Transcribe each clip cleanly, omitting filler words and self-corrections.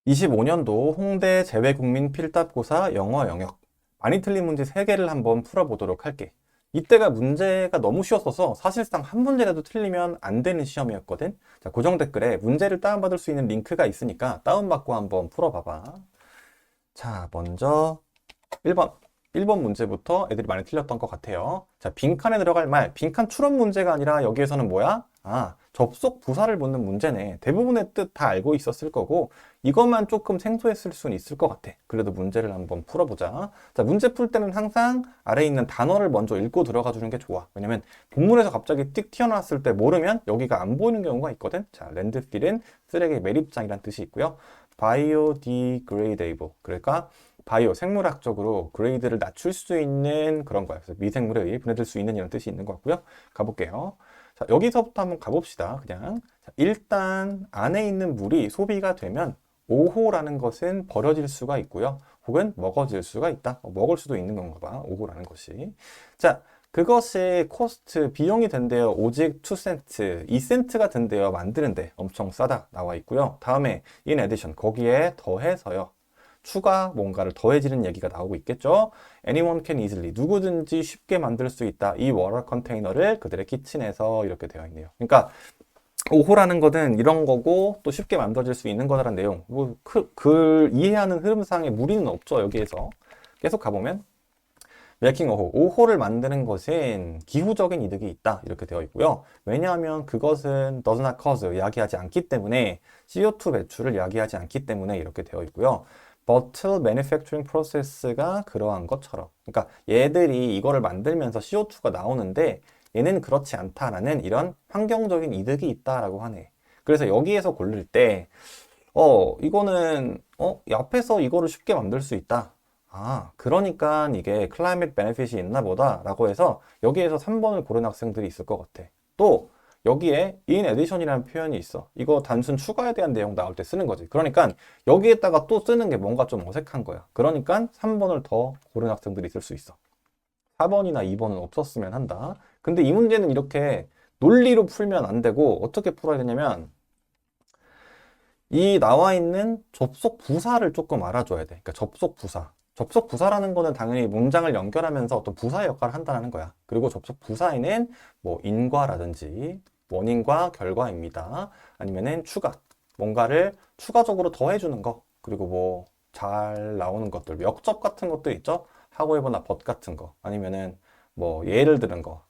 25년도 홍대 재외국민 필답고사 영어 영역 많이 틀린 문제 3개를 한번 풀어보도록 할게. 이때가 문제가 너무 쉬웠어서 사실상 한 문제라도 틀리면 안 되는 시험이었거든. 자, 고정 댓글에 문제를 다운받을 수 있는 링크가 있으니까 다운받고 한번 풀어봐봐. 자, 먼저 1번. 1번 문제부터 애들이 많이 틀렸던 것 같아요. 자, 빈칸에 들어갈 말, 빈칸 추론 문제가 아니라 여기에서는 뭐야? 접속 부사를 묻는 문제네. 대부분의 뜻 다 알고 있었을 거고 이것만 조금 생소했을 수는 있을 것 같아. 그래도 문제를 한번 풀어보자. 자, 문제 풀 때는 항상 아래에 있는 단어를 먼저 읽고 들어가 주는 게 좋아. 왜냐면 본문에서 갑자기 띡 튀어나왔을 때 모르면 여기가 안 보이는 경우가 있거든. 자, 랜드필은 쓰레기 매립장이란 뜻이 있고요. biodegradable, 그러니까 바이오, 생물학적으로 그레이드를 낮출 수 있는 그런 거야. 그래서 미생물에 의해 분해될 수 있는 이런 뜻이 있는 것 같고요. 가볼게요. 자, 여기서부터 한번 가봅시다. 그냥. 자, 일단 안에 있는 물이 소비가 되면 오호라는 것은 버려질 수가 있고요. 혹은 먹어질 수가 있다. 먹을 수도 있는 건가 봐. 오호라는 것이. 자, 그것이 코스트, 비용이 된대요. 오직 2센트, 2센트가 된대요. 만드는데 엄청 싸다 나와 있고요. 다음에 in addition, 거기에 더해서요. 추가 뭔가를 더해지는 얘기가 나오고 있겠죠. Anyone can easily, 누구든지 쉽게 만들 수 있다. 이 워터 컨테이너를 그들의 키친에서 이렇게 되어 있네요. 그러니까 오호라는 것은 이런 거고 또 쉽게 만들어질 수 있는 거다라는 내용. 그 이해하는 흐름상의 무리는 없죠. 여기에서 계속 가보면 메이킹 오호, 오호를 만드는 것은 기후적인 이득이 있다 이렇게 되어 있고요. 왜냐하면 그것은 does not cause, 야기하지 않기 때문에 CO2 배출을 야기하지 않기 때문에 이렇게 되어 있고요. bottle manufacturing process가 그러한 것처럼, 그러니까 얘들이 이거를 만들면서 CO2가 나오는데 얘는 그렇지 않다라는 이런 환경적인 이득이 있다라고 하네. 그래서 여기에서 고를 때 이거는 앞에서 이거를 쉽게 만들 수 있다. 그러니까 이게 클라이밋 베네핏이 있나 보다 라고 해서 여기에서 3번을 고른 학생들이 있을 것 같아. 또 여기에 in addition이라는 표현이 있어. 이거 단순 추가에 대한 내용 나올 때 쓰는 거지. 그러니까 여기에다가 또 쓰는 게 뭔가 좀 어색한 거야. 그러니까 3번을 더 고른 학생들이 있을 수 있어. 4번이나 2번은 없었으면 한다. 근데 이 문제는 이렇게 논리로 풀면 안 되고 어떻게 풀어야 되냐면 이 나와 있는 접속 부사를 조금 알아줘야 돼. 그러니까 접속 부사. 접속 부사라는 거는 당연히 문장을 연결하면서 어떤 부사의 역할을 한다는 거야. 그리고 접속 부사에는 뭐 인과라든지 원인과 결과입니다. 아니면은 추가. 뭔가를 추가적으로 더해주는 거. 그리고 뭐 잘 나오는 것들. 역접 같은 것도 있죠. 하고 해보나 but 같은 거. 아니면은 뭐 예를 드는 거.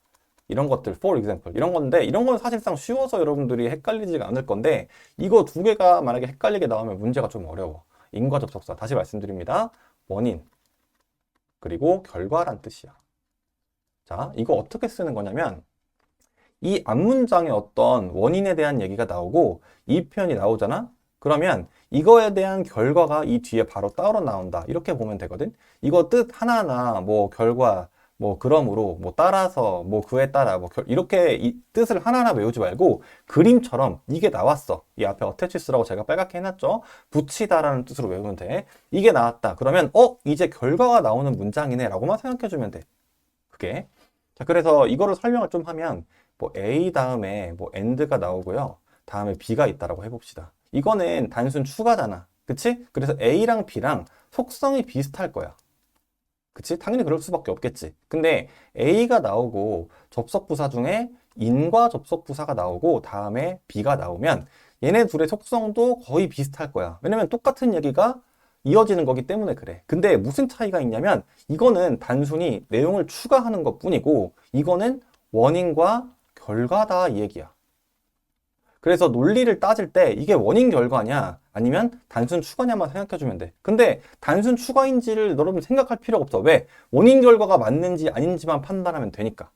이런 것들, for example, 이런 건데, 이런 건 사실상 쉬워서 여러분들이 헷갈리지가 않을 건데, 이거 두 개가 만약에 헷갈리게 나오면 문제가 좀 어려워. 인과 접속사, 다시 말씀드립니다. 원인, 그리고 결과란 뜻이야. 자, 이거 어떻게 쓰는 거냐면, 이 앞문장에 어떤 원인에 대한 얘기가 나오고, 이 표현이 나오잖아? 그러면 이거에 대한 결과가 이 뒤에 바로 따로 나온다. 이렇게 보면 되거든? 이거 뜻 하나하나, 뭐, 결과, 뭐 그러므로 뭐 따라서 뭐 그에 따라 뭐 이렇게 이 뜻을 하나하나 외우지 말고 그림처럼 이게 나왔어. 이 앞에 어태치스라고 제가 빨갛게 해놨죠. 붙이다라는 뜻으로 외우면 돼. 이게 나왔다. 그러면 이제 결과가 나오는 문장이네 라고만 생각해주면 돼. 그게. 자, 그래서 이거를 설명을 좀 하면 뭐 A 다음에 뭐 AND가 나오고요. 다음에 B가 있다라고 해봅시다. 이거는 단순 추가잖아. 그치? 그래서 A랑 B랑 속성이 비슷할 거야. 그치? 당연히 그럴 수밖에 없겠지. 근데 A가 나오고 접속부사 중에 인과 접속부사가 나오고 다음에 B가 나오면 얘네 둘의 속성도 거의 비슷할 거야. 왜냐면 똑같은 얘기가 이어지는 거기 때문에 그래. 근데 무슨 차이가 있냐면 이거는 단순히 내용을 추가하는 것 뿐이고 이거는 원인과 결과다 이 얘기야. 그래서 논리를 따질 때 이게 원인 결과냐 아니면 단순 추가냐만 생각해주면 돼. 근데 단순 추가인지를 여러분 생각할 필요가 없어. 왜? 원인 결과가 맞는지 아닌지만 판단하면 되니까.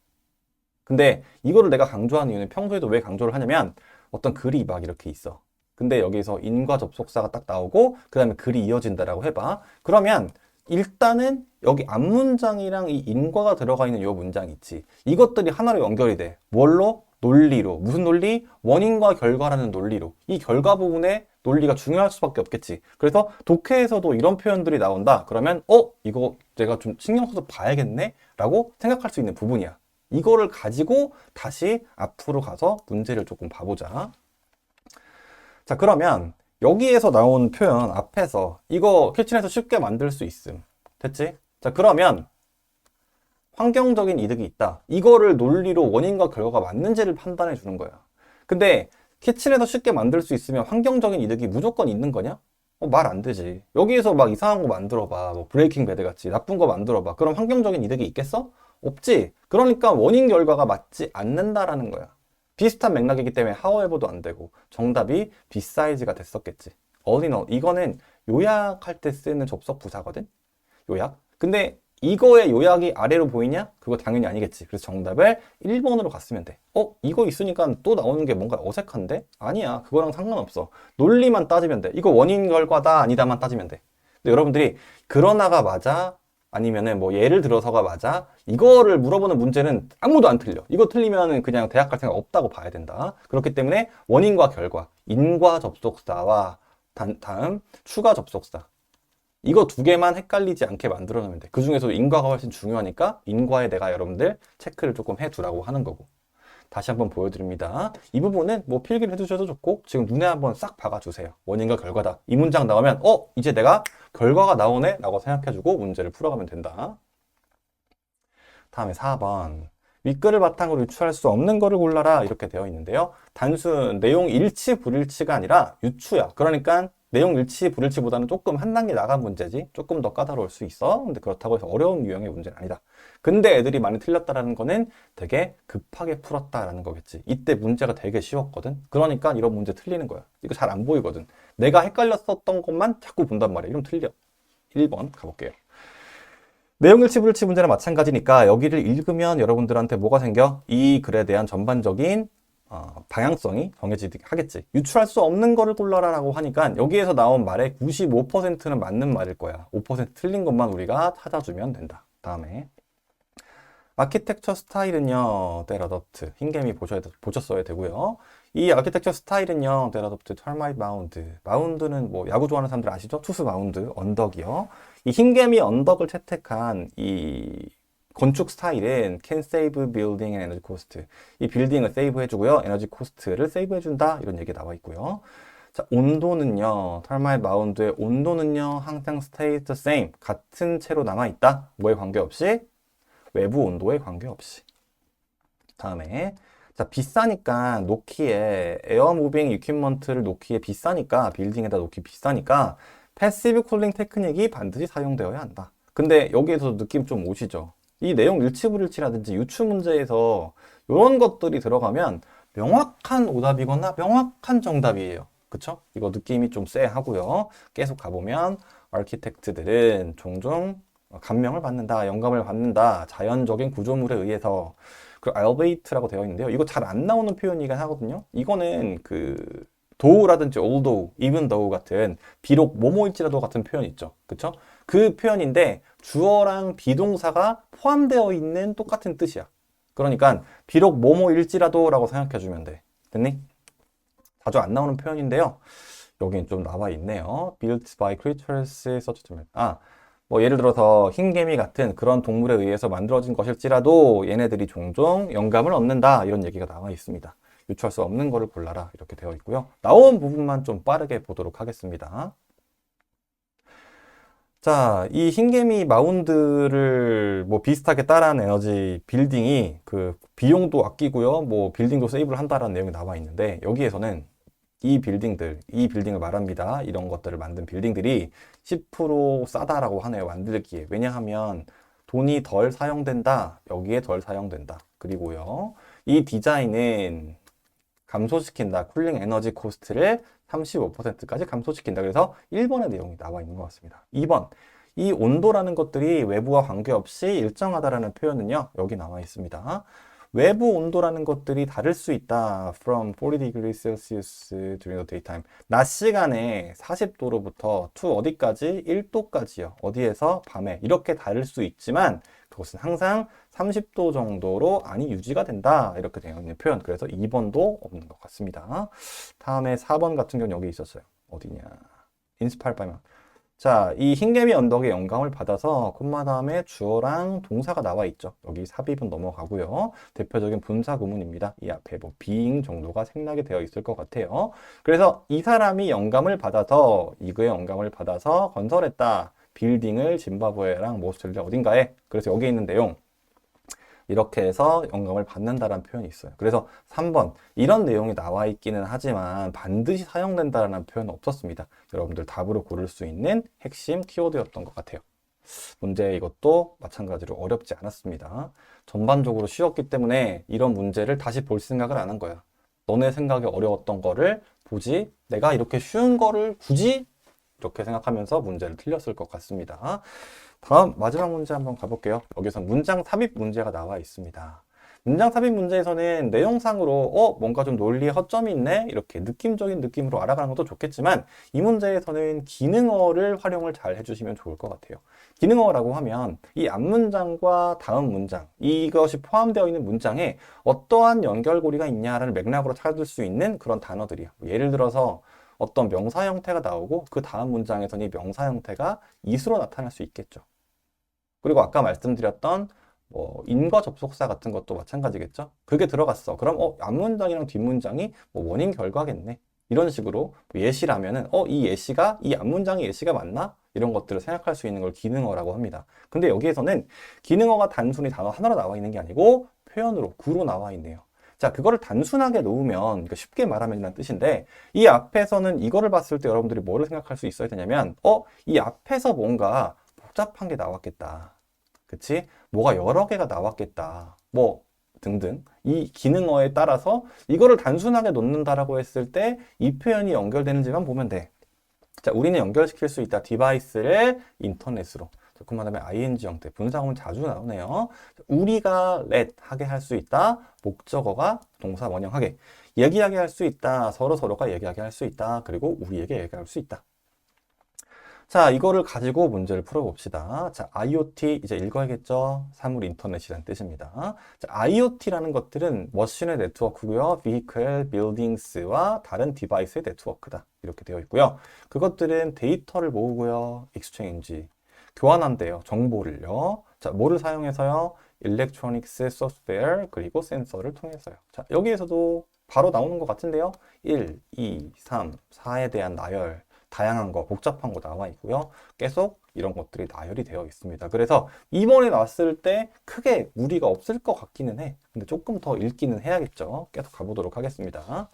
근데 이거를 내가 강조하는 이유는 평소에도 왜 강조를 하냐면 어떤 글이 막 이렇게 있어. 근데 여기서 인과 접속사가 딱 나오고 그 다음에 글이 이어진다라고 해봐. 그러면 일단은 여기 앞문장이랑 이 인과가 들어가 있는 이 문장 있지. 이것들이 하나로 연결이 돼. 뭘로? 논리로. 무슨 논리? 원인과 결과라는 논리로. 이 결과 부분에 논리가 중요할 수밖에 없겠지. 그래서 독해에서도 이런 표현들이 나온다. 그러면 이거 내가 좀 신경 써서 봐야겠네? 라고 생각할 수 있는 부분이야. 이거를 가지고 다시 앞으로 가서 문제를 조금 봐보자. 자, 그러면 여기에서 나온 표현 앞에서 이거 키친에서 쉽게 만들 수 있음. 됐지? 자, 그러면 환경적인 이득이 있다. 이거를 논리로 원인과 결과가 맞는지를 판단해 주는 거야. 근데 키친에서 쉽게 만들 수 있으면 환경적인 이득이 무조건 있는 거냐? 말 안 되지. 여기에서 막 이상한 거 만들어 봐. 뭐 브레이킹 배드 같이 나쁜 거 만들어 봐. 그럼 환경적인 이득이 있겠어? 없지. 그러니까 원인 결과가 맞지 않는다라는 거야. 비슷한 맥락이기 때문에 however도 안 되고 정답이 beside가 됐었겠지. all in all. 이거는 요약할 때 쓰는 접속 부사거든. 요약. 근데 이거의 요약이 아래로 보이냐? 그거 당연히 아니겠지. 그래서 정답을 1번으로 갔으면 돼. 이거 있으니까 또 나오는 게 뭔가 어색한데? 아니야. 그거랑 상관없어. 논리만 따지면 돼. 이거 원인 결과다 아니다만 따지면 돼. 근데 여러분들이 그러나가 맞아? 아니면은 뭐 예를 들어서가 맞아? 이거를 물어보는 문제는 아무도 안 틀려. 이거 틀리면은 그냥 대학 갈 생각 없다고 봐야 된다. 그렇기 때문에 원인과 결과, 인과 접속사와 다음 추가 접속사. 이거 두 개만 헷갈리지 않게 만들어 놓으면 돼. 그 중에서도 인과가 훨씬 중요하니까 인과에 내가 여러분들 체크를 조금 해두라고 하는 거고. 다시 한번 보여드립니다. 이 부분은 뭐 필기를 해두셔도 좋고 지금 눈에 한번 싹 박아주세요. 원인과 결과다. 이 문장 나오면 이제 내가 결과가 나오네? 라고 생각해주고 문제를 풀어가면 된다. 다음에 4번. 윗글을 바탕으로 유추할 수 없는 거를 골라라 이렇게 되어 있는데요. 단순 내용 일치 불일치가 아니라 유추야. 그러니까 내용 일치 불일치보다는 조금 한 단계 나간 문제지. 조금 더 까다로울 수 있어. 근데 그렇다고 해서 어려운 유형의 문제는 아니다. 근데 애들이 많이 틀렸다라는 거는 되게 급하게 풀었다라는 거겠지. 이때 문제가 되게 쉬웠거든. 그러니까 이런 문제 틀리는 거야. 이거 잘 안 보이거든. 내가 헷갈렸었던 것만 자꾸 본단 말이야. 이러면 틀려. 1번 가볼게요. 내용 일치 불일치 문제랑 마찬가지니까 여기를 읽으면 여러분들한테 뭐가 생겨? 이 글에 대한 전반적인 방향성이 정해지겠지. 유추할 수 없는 거를 골라라 라고 하니까 여기에서 나온 말의 95%는 맞는 말일 거야. 5% 틀린 것만 우리가 찾아주면 된다. 다음에 아키텍처 스타일은요, 데라덥트, 흰개미 보셨어야 되고요. 이 아키텍처 스타일은요, 데라덥트, 터마이트 마운드. 마운드는 뭐 야구 좋아하는 사람들 아시죠? 투수 마운드, 언덕이요. 이 흰개미 언덕을 채택한 이 건축 스타일은 can save building and energy cost. 이 빌딩을 세이브 해주고요, 에너지 코스트를 세이브 해준다 이런 얘기 나와 있고요. 자, 온도는요, 터마이트 마운드의 온도는요, 항상 stay the same, 같은 채로 남아 있다. 뭐에 관계없이? 외부 온도에 관계없이. 다음에 자, 비싸니까 놓기에 에어 무빙 이퀴먼트를 놓기에 비싸니까 빌딩에다 놓기 비싸니까 패시브 쿨링 테크닉이 반드시 사용되어야 한다. 근데 여기에서 느낌 좀 오시죠? 이 내용 일치불일치라든지 유추 문제에서 이런 것들이 들어가면 명확한 오답이거나 명확한 정답이에요. 그쵸? 이거 느낌이 좀 쎄하고요. 계속 가보면 아키텍트들은 종종 감명을 받는다, 영감을 받는다, 자연적인 구조물에 의해서. 그리고 elevate라고 되어 있는데요. 이거 잘 안 나오는 표현이긴 하거든요. 이거는 그 thoughla든지 although, even though 같은 비록 뭐뭐일지라도 같은 표현 있죠. 그쵸? 그 표현인데 주어랑 비동사가 포함되어 있는 똑같은 뜻이야. 그러니까 비록 뭐뭐일지라도 라고 생각해 주면 돼. 됐니? 자주 안 나오는 표현인데요. 여긴 좀 나와 있네요. Built by creatures such as 뭐 예를 들어서 흰개미 같은 그런 동물에 의해서 만들어진 것일지라도 얘네들이 종종 영감을 얻는다 이런 얘기가 나와 있습니다. 유추할 수 없는 거를 골라라 이렇게 되어 있고요. 나온 부분만 좀 빠르게 보도록 하겠습니다. 자, 이 흰개미 마운드를 뭐 비슷하게 따라한 에너지 빌딩이 그 비용도 아끼고요. 뭐 빌딩도 세이브를 한다라는 내용이 나와 있는데 여기에서는 이 빌딩을 말합니다. 이런 것들을 만든 빌딩들이 10% 싸다라고 하네요. 만들기에. 왜냐하면 돈이 덜 사용된다. 여기에 덜 사용된다. 그리고요. 이 디자인은 감소시킨다. 쿨링 에너지 코스트를 35%까지 감소시킨다. 그래서 1번의 내용이 나와 있는 것 같습니다. 2번. 이 온도라는 것들이 외부와 관계없이 일정하다라는 표현은요. 여기 나와 있습니다. 외부 온도라는 것들이 다를 수 있다. From 40 degrees Celsius during the daytime. 낮 시간에 40도로부터 to 어디까지? 1도까지요. 어디에서? 밤에. 이렇게 다를 수 있지만 그것은 항상 30도 정도로 안이 유지가 된다. 이렇게 되어 있는 표현. 그래서 2번도 없는 것 같습니다. 다음에 4번 같은 경우는 여기 있었어요. 어디냐? 인스파일 바이만. 자, 이 흰개미 언덕에 영감을 받아서 콤마 다음에 주어랑 동사가 나와 있죠. 여기 삽입은 넘어가고요. 대표적인 분사 구문입니다. 이 앞에 뭐 being 정도가 생략이 되어 있을 것 같아요. 그래서 이 사람이 영감을 받아서 이거의 영감을 받아서 건설했다. 빌딩을 짐바브웨랑 뭐 오스트레일리아 어딘가에. 그래서 여기 있는 내용 이렇게 해서 영감을 받는다라는 표현이 있어요. 그래서 3번 이런 내용이 나와 있기는 하지만 반드시 사용된다라는 표현은 없었습니다. 여러분들 답으로 고를 수 있는 핵심 키워드였던 것 같아요. 문제 이것도 마찬가지로 어렵지 않았습니다. 전반적으로 쉬웠기 때문에 이런 문제를 다시 볼 생각을 안 한 거야. 너네 생각이 어려웠던 거를 보지 내가 이렇게 쉬운 거를 굳이 이렇게 생각하면서 문제를 틀렸을 것 같습니다. 다음 마지막 문제 한번 가볼게요. 여기서 문장 삽입 문제가 나와 있습니다. 문장 삽입 문제에서는 내용상으로 뭔가 좀 논리에 허점이 있네 이렇게 느낌적인 느낌으로 알아가는 것도 좋겠지만 이 문제에서는 기능어를 활용을 잘 해주시면 좋을 것 같아요. 기능어라고 하면 이 앞문장과 다음 문장 이것이 포함되어 있는 문장에 어떠한 연결고리가 있냐라는 맥락으로 찾을 수 있는 그런 단어들이에요. 예를 들어서 어떤 명사 형태가 나오고 그 다음 문장에서는 이 명사 형태가 이수로 나타날 수 있겠죠. 그리고 아까 말씀드렸던 뭐 인과 접속사 같은 것도 마찬가지겠죠. 그게 들어갔어. 그럼 앞문장이랑 뒷문장이 뭐 원인 결과겠네. 이런 식으로 예시라면은 이 예시가 이 앞문장의 예시가 맞나? 이런 것들을 생각할 수 있는 걸 기능어라고 합니다. 근데 여기에서는 기능어가 단순히 단어 하나로 나와 있는 게 아니고 표현으로 구로 나와 있네요. 자, 그거를 단순하게 놓으면 그러니까 쉽게 말하면 이란 뜻인데 이 앞에서는 이거를 봤을 때 여러분들이 뭐를 생각할 수 있어야 되냐면 이 앞에서 뭔가 복잡한 게 나왔겠다. 그치? 뭐가 여러 개가 나왔겠다. 뭐 등등. 이 기능어에 따라서 이거를 단순하게 놓는다라고 했을 때 이 표현이 연결되는지만 보면 돼. 자, 우리는 연결시킬 수 있다. 디바이스를 인터넷으로. 그 다음에 ing 형태. 분사구문 자주 나오네요. 우리가 let 하게 할 수 있다. 목적어가 동사 원형하게. 얘기하게 할 수 있다. 서로가 얘기하게 할 수 있다. 그리고 우리에게 얘기할 수 있다. 자, 이거를 가지고 문제를 풀어봅시다. 자, IoT 이제 읽어야겠죠? 사물 인터넷이라는 뜻입니다. 자, IoT라는 것들은 머신의 네트워크고요. Vehicle, Buildings와 다른 디바이스의 네트워크다. 이렇게 되어 있고요. 그것들은 데이터를 모으고요. Exchange, 교환한대요. 정보를요. 자, 뭐를 사용해서요? Electronics, Software, 그리고 센서를 통해서요. 자, 여기에서도 바로 나오는 것 같은데요. 1, 2, 3, 4에 대한 나열. 다양한 거, 복잡한 거 나와 있고요. 계속 이런 것들이 나열이 되어 있습니다. 그래서 이번에 나왔을 때 크게 무리가 없을 것 같기는 해. 근데 조금 더 읽기는 해야겠죠. 계속 가보도록 하겠습니다.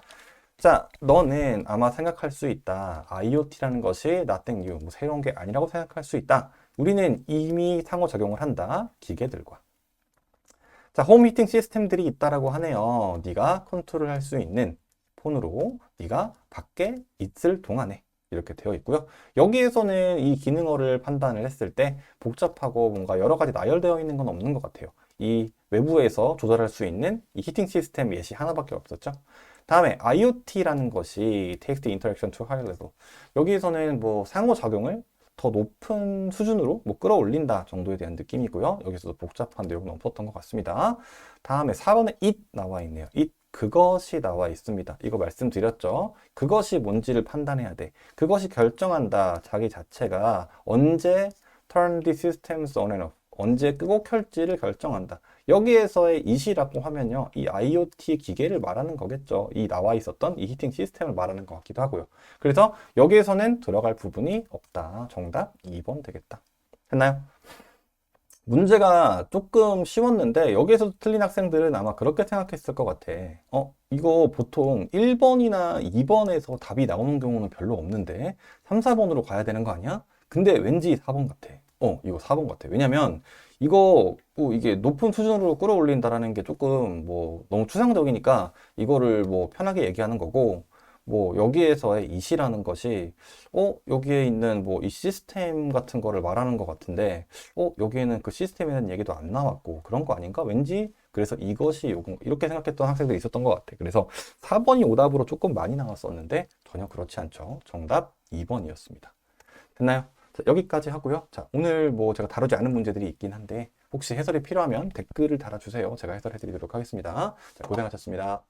자, 너는 아마 생각할 수 있다. IoT라는 것이 nothing new, 뭐 새로운 게 아니라고 생각할 수 있다. 우리는 이미 상호작용을 한다. 기계들과. 자, 홈 히팅 시스템들이 있다라고 하네요. 네가 컨트롤할 수 있는 폰으로 네가 밖에 있을 동안에. 이렇게 되어 있고요. 여기에서는 이 기능어를 판단을 했을 때 복잡하고 뭔가 여러 가지 나열되어 있는 건 없는 것 같아요. 이 외부에서 조절할 수 있는 이 히팅 시스템 예시 하나밖에 없었죠. 다음에 IoT라는 것이 Text Interaction to High Level. 여기에서는 뭐 상호작용을 더 높은 수준으로 뭐 끌어올린다 정도에 대한 느낌이고요. 여기서도 복잡한 내용은 없었던 것 같습니다. 다음에 4번에 it 나와 있네요. it 그것이 나와 있습니다. 이거 말씀드렸죠. 그것이 뭔지를 판단해야 돼. 그것이 결정한다. 자기 자체가 언제 turn the systems on and off. 언제 끄고 켤지를 결정한다. 여기에서의 it이라고 하면요. 이 IoT 기계를 말하는 거겠죠. 이 나와 있었던 이 히팅 시스템을 말하는 것 같기도 하고요. 그래서 여기에서는 들어갈 부분이 없다. 정답 2번 되겠다. 했나요? 문제가 조금 쉬웠는데 여기에서 틀린 학생들은 아마 그렇게 생각했을 것 같아. 이거 보통 1번이나 2번에서 답이 나오는 경우는 별로 없는데 3, 4번으로 가야 되는 거 아니야? 근데 왠지 4번 같아. 이거 4번 같아. 왜냐면 이거 이게 높은 수준으로 끌어올린다라는 게 조금 뭐 너무 추상적이니까 이거를 뭐 편하게 얘기하는 거고 뭐 여기에서의 it이라는 것이 여기에 있는 뭐 이 시스템 같은 거를 말하는 것 같은데 여기에는 그 시스템에 대한 얘기도 안 나왔고 그런 거 아닌가? 왠지 그래서 이것이 요금 이렇게 생각했던 학생들이 있었던 것 같아. 그래서 4번이 오답으로 조금 많이 나왔었는데 전혀 그렇지 않죠. 정답 2번이었습니다. 됐나요? 자, 여기까지 하고요. 자, 오늘 뭐 제가 다루지 않은 문제들이 있긴 한데 혹시 해설이 필요하면 댓글을 달아주세요. 제가 해설해 드리도록 하겠습니다. 자, 고생하셨습니다.